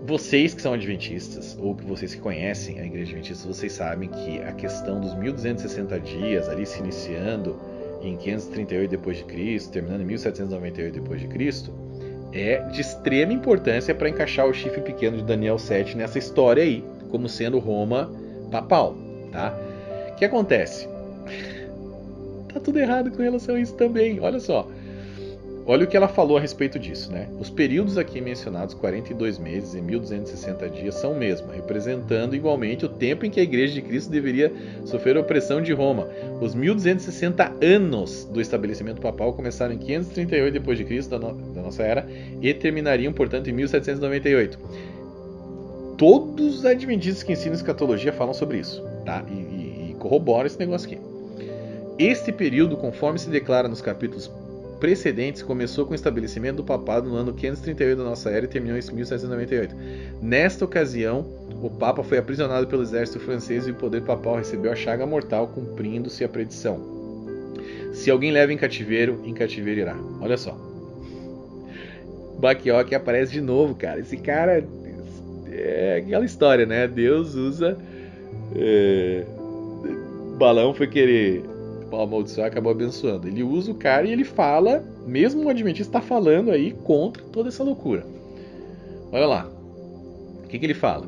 Vocês que são adventistas, ou que vocês que conhecem a igreja adventista, vocês sabem que a questão dos 1260 dias, ali se iniciando em 538 depois de Cristo, terminando em 1798 depois de Cristo, é de extrema importância para encaixar o chifre pequeno de Daniel 7 nessa história aí, como sendo Roma papal, tá? O que acontece? Tá tudo errado com relação a isso também, olha só. Olha o que ela falou a respeito disso, né? Os períodos aqui mencionados, 42 meses e 1260 dias, são o mesmo, representando igualmente o tempo em que a Igreja de Cristo deveria sofrer a opressão de Roma. Os 1260 anos do estabelecimento papal começaram em 538 depois de Cristo, da nossa era, e terminariam, portanto, em 1798. Todos os adventistas que ensinam escatologia falam sobre isso, tá? E corroboram esse negócio aqui. Este período, conforme se declara nos capítulos precedentes, começou com o estabelecimento do papado no ano 538 da nossa era e terminou em 1798. Nesta ocasião, o Papa foi aprisionado pelo exército francês e o poder papal recebeu a chaga mortal, cumprindo-se a predição. Se alguém leva em cativeiro irá. Olha só. Bacchiocchi aparece de novo, cara. Esse cara é aquela história, né? Deus usa... Balão foi querer amaldiçoar, acabou abençoando. Ele usa o cara e ele fala, mesmo o adventista está falando aí contra toda essa loucura. Olha lá. O que ele fala?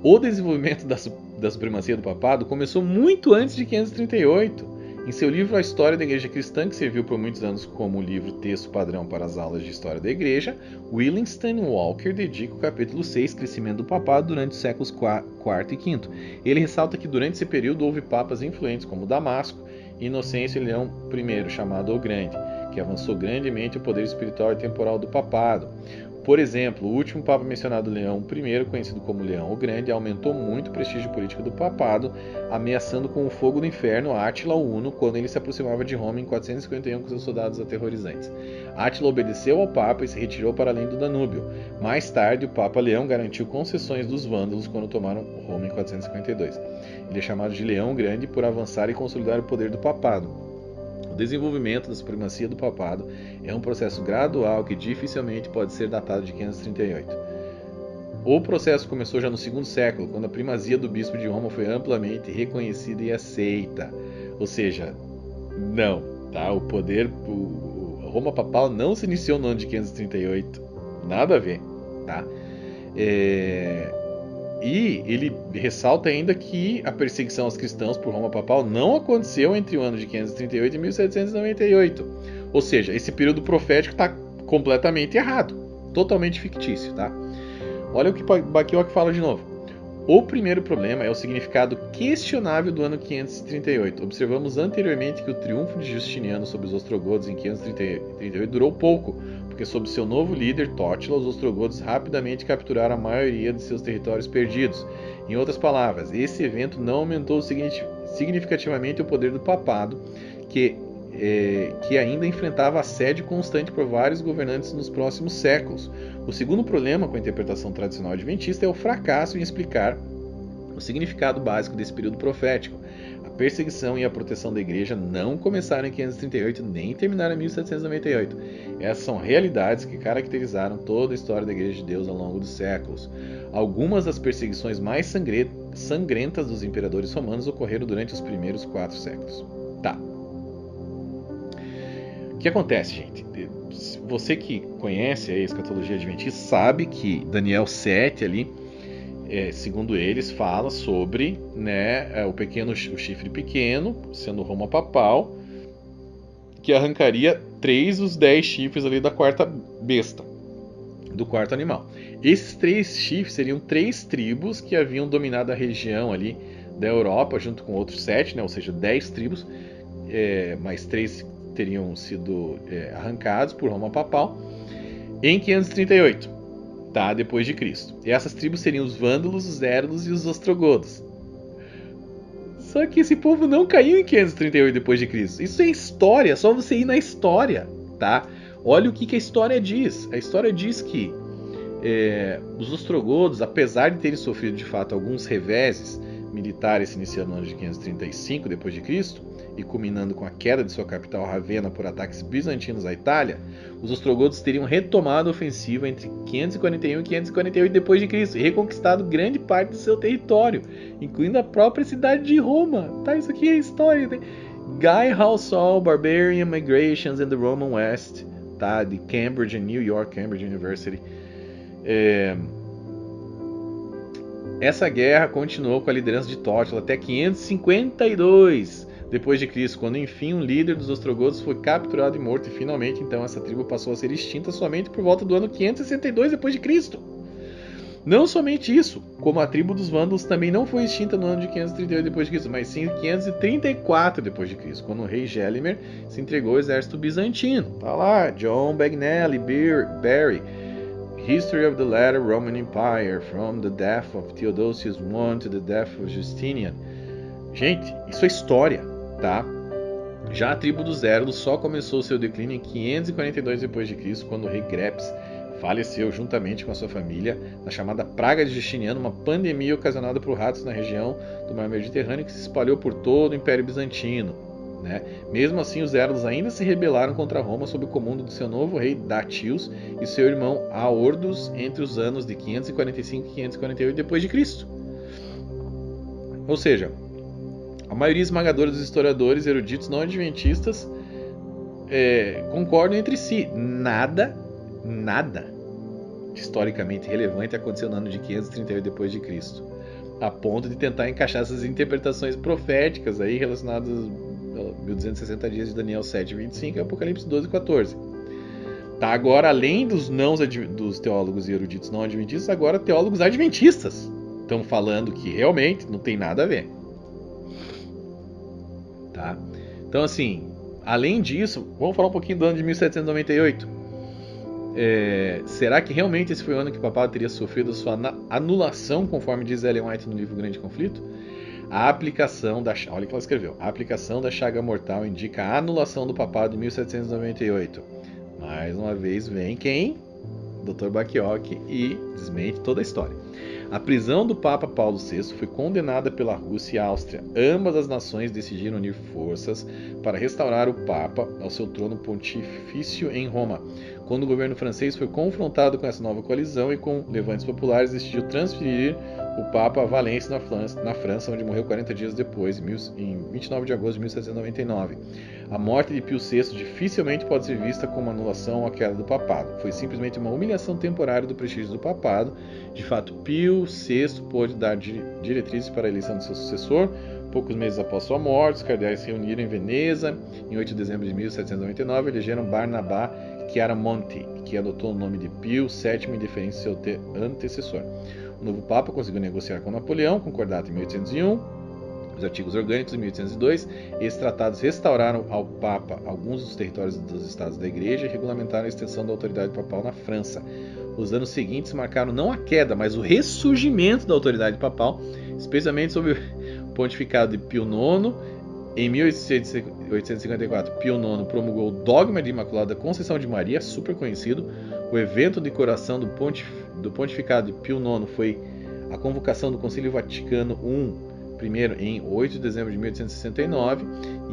O desenvolvimento da supremacia do papado começou muito antes de 538. Em seu livro A História da Igreja Cristã, que serviu por muitos anos como livro texto padrão para as aulas de História da Igreja, William Walker dedica o capítulo 6, Crescimento do Papado, durante os séculos IV e V. Ele ressalta que durante esse período houve papas influentes como Damasco, Inocêncio e Leão I, chamado o Grande, que avançou grandemente o poder espiritual e temporal do papado. Por exemplo, o último papa mencionado, Leão I, conhecido como Leão o Grande, aumentou muito o prestígio político do papado, ameaçando com o fogo do inferno Átila o Uno quando ele se aproximava de Roma em 451 com seus soldados aterrorizantes. Átila obedeceu ao papa e se retirou para além do Danúbio. Mais tarde, o papa Leão garantiu concessões dos vândalos quando tomaram Roma em 452. Ele é chamado de Leão o Grande por avançar e consolidar o poder do papado. O desenvolvimento da supremacia do papado é um processo gradual que dificilmente pode ser datado de 538. O processo começou já no segundo século, quando a primazia do bispo de Roma foi amplamente reconhecida e aceita. Ou seja, não, tá? O poder, a Roma papal não se iniciou no ano de 538, nada a ver, tá? E ele ressalta ainda que a perseguição aos cristãos por Roma papal não aconteceu entre o ano de 538 e 1798. Ou seja, esse período profético está completamente errado, totalmente fictício, tá? Olha o que Bacchiocchi fala de novo. O primeiro problema é o significado questionável do ano 538. Observamos anteriormente que o triunfo de Justiniano sobre os ostrogodos em 538 durou pouco, porque sob seu novo líder, Tótila, os ostrogodos rapidamente capturaram a maioria de seus territórios perdidos. Em outras palavras, esse evento não aumentou significativamente o poder do papado, que ainda enfrentava assédio constante por vários governantes nos próximos séculos. O segundo problema com a interpretação tradicional adventista é o fracasso em explicar o significado básico desse período profético. A perseguição e a proteção da igreja não começaram em 538 nem terminaram em 1798. Essas são realidades que caracterizaram toda a história da Igreja de Deus ao longo dos séculos. Algumas das perseguições mais sangrentas dos imperadores romanos ocorreram durante os primeiros 4 séculos. Tá. O que acontece, gente? Você que conhece a escatologia adventista sabe que Daniel 7 ali, segundo eles, fala sobre, né, o chifre pequeno, sendo Roma papal, que arrancaria 3 dos 10 chifres ali da quarta besta, do quarto animal. Esses 3 chifres seriam 3 tribos que haviam dominado a região ali da Europa, junto com outros 7, né, ou seja, 10 tribos, mais 3 teriam sido arrancados por Roma papal em 538, tá, depois de Cristo. E essas tribos seriam os vândalos, os érulos e os ostrogodos. Só que esse povo não caiu em 538 depois de Cristo. Isso é história, é só você ir na história, tá? Olha o que a história diz. A história diz que os ostrogodos, apesar de terem sofrido de fato alguns reveses militares iniciando no ano de 535 depois de Cristo, e culminando com a queda de sua capital Ravenna por ataques bizantinos à Itália, os ostrogodos teriam retomado a ofensiva entre 541 e 548 d.C. e reconquistado grande parte do seu território, incluindo a própria cidade de Roma. Tá, isso aqui é história, né? Guy Hall saw barbarian migrations in the Roman West, tá, de Cambridge, New York, Cambridge University. Essa guerra continuou com a liderança de Tórtula até 552 depois de Cristo, quando enfim um líder dos ostrogodos foi capturado e morto, e finalmente então essa tribo passou a ser extinta somente por volta do ano 562 depois de Cristo. Não somente isso, como a tribo dos Vândalos também não foi extinta no ano de 538 depois de Cristo, mas sim 534 depois de Cristo, quando o rei Gelimer se entregou ao exército bizantino. Tá lá, John Bagnelli, Barry, History of the Latter Roman Empire, from the death of Theodosius I to the death of Justinian. Gente, isso é história, tá? Já a tribo dos Érulos só começou seu declínio em 542 depois de Cristo, quando o rei Grepes faleceu juntamente com a sua família na chamada Praga de Justiniano, uma pandemia ocasionada por ratos na região do Mar Mediterrâneo que se espalhou por todo o Império Bizantino, né? Mesmo assim, os Érulos ainda se rebelaram contra Roma sob o comando do seu novo rei Datius e seu irmão Aordos entre os anos de 545 e 548 depois de Cristo. Ou seja, a maioria esmagadora dos historiadores eruditos não adventistas concordam entre si. Nada historicamente relevante aconteceu no ano de 538 depois de Cristo, a ponto de tentar encaixar essas interpretações proféticas aí relacionadas aos 1260 dias de Daniel 7:25 e Apocalipse 12:14. Tá, agora além dos teólogos e eruditos não adventistas, agora teólogos adventistas estão falando que realmente não tem nada a ver. Tá? Então assim, além disso, vamos falar um pouquinho do ano de 1798. Será que realmente esse foi o ano que o papado teria sofrido a sua anulação, conforme diz Ellen White no livro Grande Conflito? A aplicação da olha o que ela escreveu. A aplicação da chaga mortal indica a anulação do papado em 1798. Mais uma vez vem quem? Dr. Bacchiocchi e desmente toda a história. A prisão do Papa Paulo VI foi condenada pela Rússia e a Áustria. Ambas as nações decidiram unir forças para restaurar o Papa ao seu trono pontifício em Roma. Quando o governo francês foi confrontado com essa nova coalizão e com levantes populares, decidiu transferir o Papa a Valência, na França, onde morreu 40 dias depois, em 29 de agosto de 1799. A morte de Pio VI dificilmente pode ser vista como anulação ou a queda do papado. Foi simplesmente uma humilhação temporária do prestígio do papado. De fato, Pio VI pôde dar diretrizes para a eleição de seu sucessor. Poucos meses após sua morte, os cardeais se reuniram em Veneza. Em 8 de dezembro de 1799, elegeram Barnabá Chiaramonte, que adotou o nome de Pio VII em deferência ao seu antecessor. O novo Papa conseguiu negociar com Napoleão, concordado em 1801, os artigos orgânicos em 1802. Esses tratados restauraram ao Papa alguns dos territórios dos estados da Igreja e regulamentaram a extensão da autoridade papal na França. Os anos seguintes marcaram não a queda, mas o ressurgimento da autoridade papal, especialmente sob o pontificado de Pio IX. Em 1854, Pio IX promulgou o dogma de Imaculada Conceição de Maria, super conhecido. O evento de coroação do pontificado de Pio IX foi a convocação do Concílio Vaticano I, primeiro em 8 de dezembro de 1869,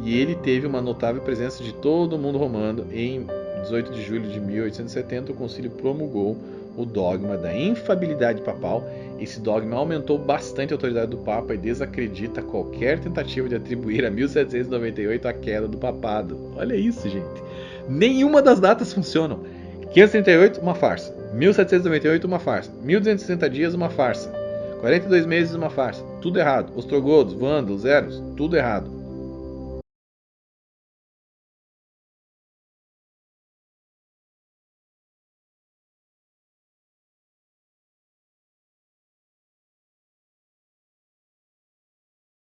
e ele teve uma notável presença de todo o mundo romano. Em 18 de julho de 1870, o concílio promulgou o dogma da infabilidade papal. Esse dogma aumentou bastante a autoridade do Papa e desacredita qualquer tentativa de atribuir a 1798 a queda do papado. Olha isso, gente. Nenhuma das datas funcionam. 538, uma farsa. 1798, uma farsa. 1260 dias, uma farsa. 42 meses, uma farsa. Tudo errado. Ostrogodos, Vândalos, Érulos, tudo errado.